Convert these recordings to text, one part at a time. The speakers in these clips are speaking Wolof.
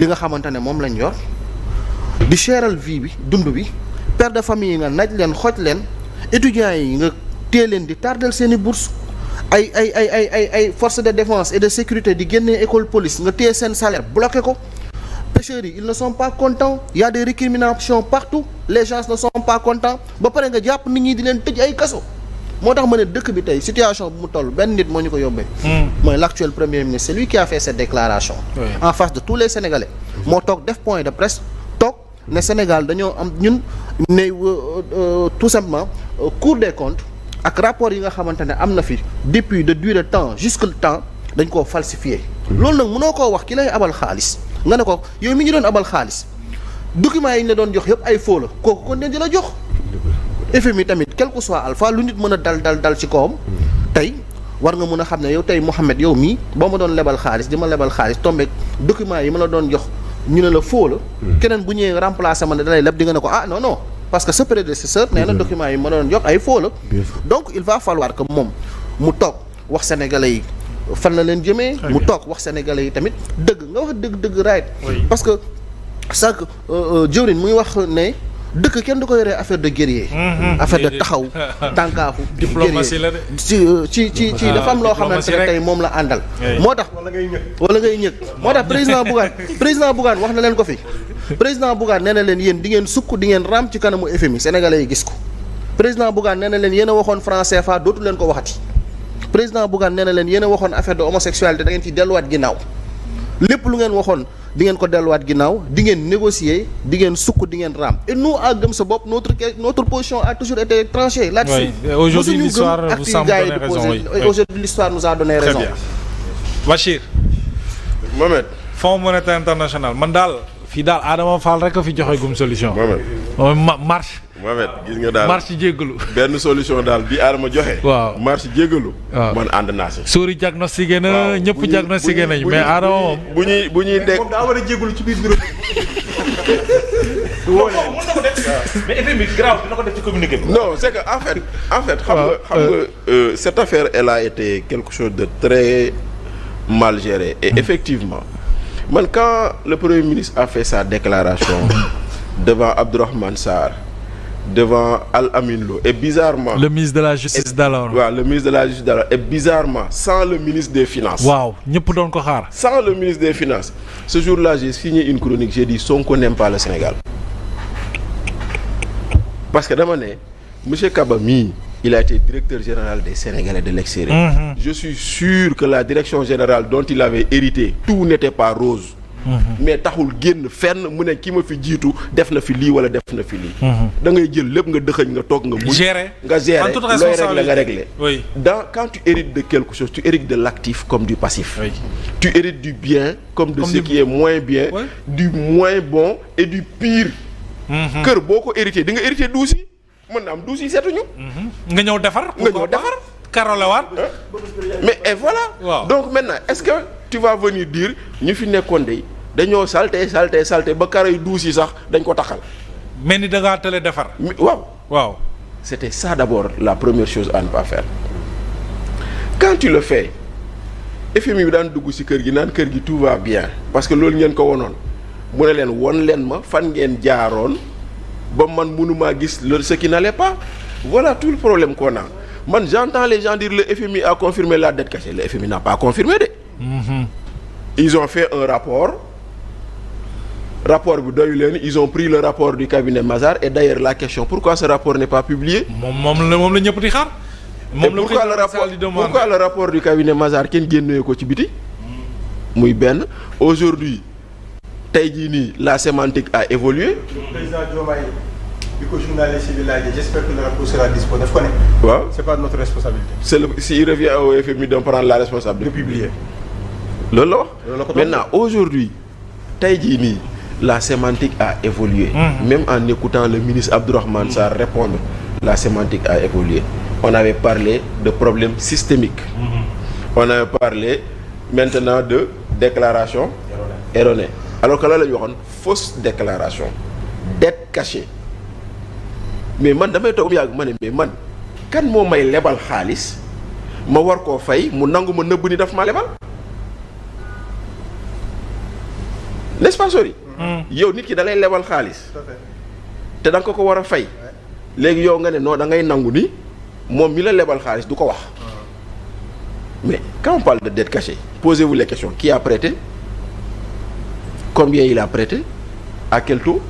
li nga xamante ne moom lañ yor di cheral vie bi dund bi père de famille yi nga naj leen xooj leen étudiants yi nga téye leen di tardel seeni bourse ay forces de défense et de sécurité di génnee école police nga téye seen salaire bloqué ko. Pêcheurs yi ils ne sont pas contents il y a des récriminations partout les gens ne sont pas contents ba pare nga jàpp nit ñi di leen tëj ay kaso moo tax ma ne dëkk bi tey situation bu mu toll benn nit moo ñu ko yóbbee. mooy l'actuel premier ministre c'est lui qui a fait cette déclaration. En face de tous les Sénégalais. moo toog def point de presse toog ne Sénégal dañoo am ñun ne tout simplement Cour des comptes ak rapport yi nga xamante ne am na fi depuis de durée temps jusque le temps dañ koo falsifié. loolu nag mënoo koo wax ki lay abal xaalis. nga ne ko yow mi ñu doon abal xaalis documents yi ñu la doon jox yëpp ay faux la kooku kon ne di la jox FMI tamit quel que soit alpha lu nit mën a dal ci kawam tey war nga mën a xam ne yow tey Mouhamed yow mii boo ma doon lebal xaalis di ma lebal xaalis tombé documents yi ma la doon jox ñu ne la faux la keneen bu ñëwee remplacer ma ne dalay leb di nga ne ko ah non parce que sa prédécesseur nee na documents yi ma doon jox ay faux la donc il va falloir que moom mu toog wax sénégalais yi fan la leen jëmee mu toog wax sénégalais yi tamit dëgg nga wax dëgg right parce que sànq jëwrin muy wax ne dëkk kenn du ko yoree affaire de guerrier affaire de taxaw tànkaafu diplomatie la de ci dafa am loo xamante ne tey moom la àndal moo tax wala ngay ñëg moo tax président Bougane wax na leen ko fi président Bougane nee na leen yéen di ngeen sukk di ngeen raam ci kanamu FMI sénégalais yi gis ko président Bougane nee na leen yéen a waxoon franc CFA dootu leen ko waxati président Bougane nee na leen yéen a waxoon affaire de homosexualité da ngeen ci delluwaat ginnaaw lépp lu ngeen waxoon di ngeen ko delluwaat ginnaaw di ngeen négocier di ngeen sukk di ngeen raam et nous à Gëm Sa Bopp notre position a toujours été tranchée là-dessus. Aujourd'hui l'histoire vous semble donner raison. Aujourd'hui l'histoire nous a donné raison. Très bien. Bachir. Mohamed. Fonds monétaire international man daal fii daal Adama Fall rek a fi joxe gum solution. Mohamed. Marche. Mohamed gis nga daal marche jéggalu. benn solution daal bi Adama joxe. waaw marche jéggalu. waaw man ànd naa si. Sori diagnostiqué na ñëpp diagnostiqué nañ mais Adama moom. bu ñuy dégg daa war a jéggalu ci biir bureau bi. mais FMI grave dina ko def ci communiqué bi. non c'est que en fait xam nga cette affaire elle a été quelque chose de très mal géré et effectivement man quand le premier ministre a fait sa déclaration devant Abdourahmane Sarr devant Al Amin Lo et bizarrement le ministre de la justice d'alors. waaw le ministre de la justice d'alors et bizarrement sans le ministre des finances. waaw ñëpp doon ko xaar. sans le ministre des finances ce jour-là j'ai signé une chronique j'ai dit Sonko n'aime pas le Sénégal parce que dama ne monsieur Kaba mii il a été directeur général des Sénégalais de l'extérieur. Je suis sûr que la direction générale dont il avait hérité tout n'était pas rose. mais taxul génn fenn mu ne ki ma fi jiitu def na fi lii wala def na fi lii. da ngay jël lépp nga dëxëñ nga toog nga muñ. nga gérer looy régler nga régler. oui quand tu hérites de quelque chose tu hérites de l'actif comme du passif. Oui. Tu hérites du bien comme de ce qui est moins bien. Oui. Du moins bon et du pire. kër boo ko hérité di nga hérité duus yi mën na am duus yi seetuñu. nga ñëw defar. karolewaat. mais et voilà. Wow. Donc maintenant est-ce que tu vas venir dire ñu fi nekkoon de dañoo salté ba karo yu duus yi sax dañ ko taxal. mel ni da ngaa tële defar. waaw. C'était ça d'abord la première chose à ne pas faire. Quand tu le fais FMI bi daan dugg ci kër gi naan kër gi tout va bien parce que loolu ngeen ko wonoon mu ne leen won leen ma fan ngeen jaaroon ba man mënumaa gis ce qui n'allait pas. Voilà tout le problème qu'on a. Man j'entends les gens dire le FMI a confirmé la dette cachée. Le FMI n'a pas confirmé de. Ils ont fait un rapport bu doyu leen ils ont pris le rapport du cabinet Mazars et d'ailleurs la question pourquoi ce rapport n'est pas publié. moom la ñëpp di xaar. pourquoi le rapport du cabinet Mazars kenn génnee ko ci biti. muy benn aujourd'hui tey jii nii la sémantique a évolué. Le président Diomaye bi ko journaliste bi laajee j'espère que le rapport sera disponible daf ko ne. waaw c'est pas notre responsabilité. s'il revient au FMI de prendre la responsabilité. de publier. loolu la wax. Maintenant aujourd'hui tey jii nii la sémantique a évolué. Même en écoutant le ministre Abdourahmane Sarr répondre la sémantique a évolué. On avait parlé de problèmes systémiques. On avait parlé maintenant de déclaration erronée. Alors que là la ñu waxoon fausse déclaration dette cachée mais man damay toog yàgg ma ne mais man kan moo may lebal xaalis ma war koo fay mu nangu ma nëbb ni daf ma lebal n'est-ce pas sori yow nit ki da lay lebal xaalis te da nga ko war a fay léegi yow nga ne non da ngay nangu ni moom mi la lebal xaalis du ko wax mais quand on parle de dette cachée posez-vous les questions qui a prêté combien il a prêté à quel taux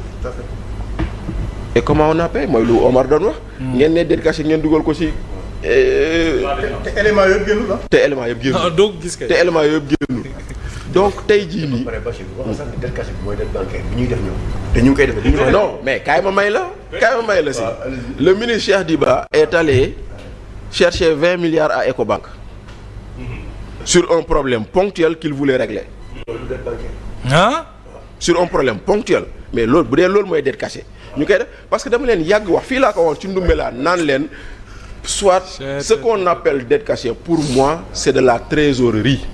et comment on a payé mooy lu Omar doon wax ngeen ne dette cachée ngeen dugal ko ci te élément yëpp génnul la. te élément yëpp génnul doo gis kay. te élément yëpp génnul donc tey jii nii dette cachée bi mooy dette bancaire bi ñuy def ñoom te ñu ngi koy def non mais kaay ma may la si le ministre Cheikh Diba est allé chercher 20 milliards à Ecobank sur un problème ponctuel qu'il voulait régler ah. sur un problème ponctuel mais loolu bu dee loolu mooy dette cachée ñu koy def parce que dama leen yàgg wax fii laa ko woon ci Ndoumbéla naan leen soit ce qu'on appelle dette cachée pour moi c'est de la trésorerie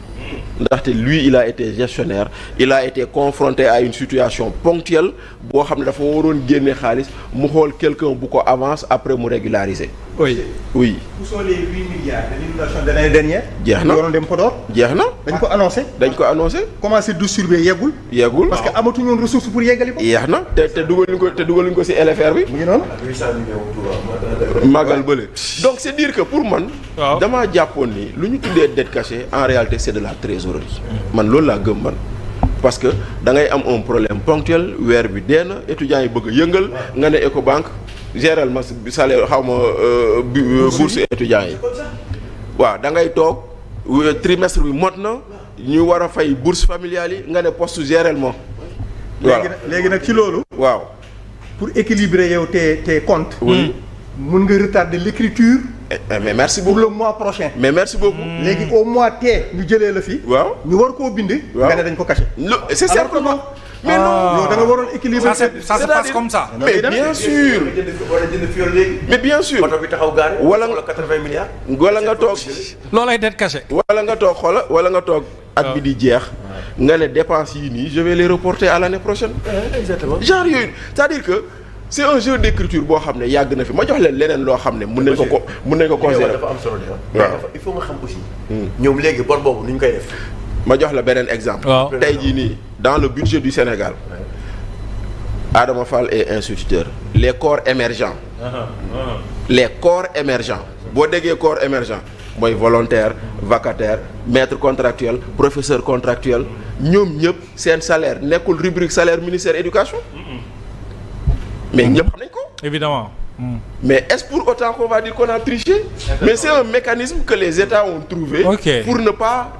ndaxte lui il a été gestionnaire il a été confronté à une situation ponctuelle boo xam ne dafa waroon génne xaalis mu xool quelqu'un bu ko avance après mu régulariser. oui. oui. Où sont les 8 milliards de l'inondation de l'année dernière. jeex na waroon dem Podor. jeex na. dañ ko annoncé. commencé distribuer yeggul. parce que amatuñu woon ressource pour yeggali ko. yeex na te dugaluñ ko ci LFR bi. mu ngi noonu. màggal bële. donc c'est dire que pour man. waaw damaa jàppoon ni lu ñu tuddee dette cachée en réalité c'est de la trésorerie. man loolu laa gëm man. parce que da ngay am un problème ponctuel weer bi dee na étudiants yi bëgg a yëngal nga ne Ecobank géral ma salaire xaw ma bourse étudiants yi waaw da ngay toog trimestre bi mot na ñu war a fay bourse familiale yi nga ne poste géral ma voilà léegi nag ci loolu. waaw pour équilibrer yow tes comptes. oui mun nga retarder l'écriture mais merci pour beaucoup le mois prochain. mais merci beaucoup. léegi au mois T ñu jëlee la fi. waaw ñu war koo bind. waaw nga ne dañ ko caché. c'est alors que simplement. non. mais non yow da nga waroon équilibrer. ça se passe comme ça. mais bien sûr mais bien sûr oto bi taxaw gaare. wala wala 80 milliards. wala nga toog loolay dette cachée. wala nga toog xoola wala nga toog at bi di jeex nga ne dépenses yi nii je vais les reporter à l'année prochaine. exactement. genre yooyu c'est-à-dire que c'est un jeu d'écriture boo xam ne yàgg na fi ma jox leen leneen loo xam ne mën nañ ko considérer. dafa am solo de waaw il faut nga xam aussi. ñoom léegi bor boobu nu ñu koy def. ma jox la beneen exemple. waaw tey jii nii dans le budget du Sénégal Adama Fall est instituteur les corps émergents boo déggee corps émergent mooy volontaire vacataire maître contractuel professeur contractuel ñoom ñëpp seen salaire nekkul rubrique salaire ministère éducation mais ñëpp xam nañ ko. évidemment. mais est-ce pour autant qu'on va dire qu'on a triché? Mais c'est un mécanisme que les États ont trouvé pour ne pas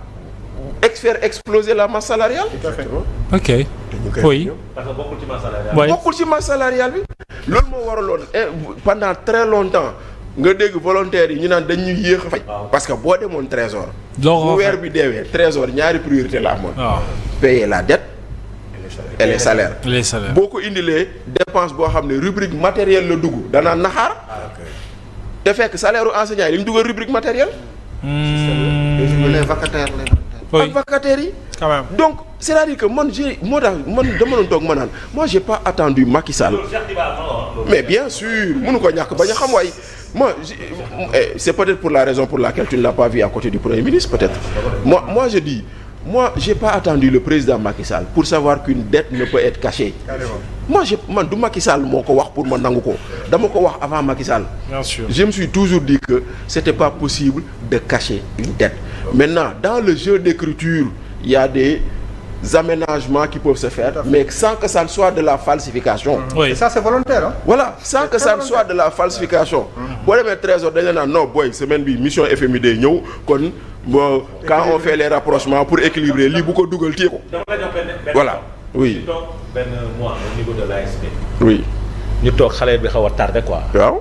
faire exploser la masse salariale. ok oui. parce que bokkul ci masse salariale. oui bokkul ci masse salariale bi. loolu moo waraloon pendant très longtemps nga dégg volontaires yi ñu naan dañuy yéex a fay. parce que boo demoon trésor. bu weer bi deewee trésor ñaari priorité la amoon. waaw payer la dette. et les salaires. les salaires. boo ko indilee dépense boo xam ne rubrique matérielle la dugg danaa naxaar. te fekk salaire u enseignant yi dañu dugal rubrique matérielle. les vacataires ak vacataires yi. quand même. donc c'est-à-dire que man moo tax man dama doon toog ma naan moi j'ai pas attendu Macky Sall. mais bien sûr mënu ko ñàkk bañ a xam waay moi c'est peut-être pour la raison pour laquelle tu ne l'as pas vu à côté du Premier ministre peut-être. moi je dis. Moi, j'ai pas attendu le président Macky Sall pour savoir qu'une dette ne peut être cachée. Man du Macky Sall moo ko wax pour ma nangu ko dama ko wax avant Macky Sall. Bien sûr. Je me suis toujours dit que c'était pas possible de cacher une dette. Maintenant, dans le jeu d'écriture, il y a des aménagements qui peuvent se faire, mais sans que ça ne soit de la falsification. Oui. Et ça c'est volontaire hein. Voilà, sans que ça ne soit de la falsification. boo demee trésor dañu naan non boy semaine bi mission FMI day ñëw kon bon quand on fait les rapprochements pour équilibrer lii bu ko dugal téye ko. voilà oui. ñu toog benn mois au niveau de l'ASP. oui. ñu toog xale bi xaw a tardé quoi. waaw.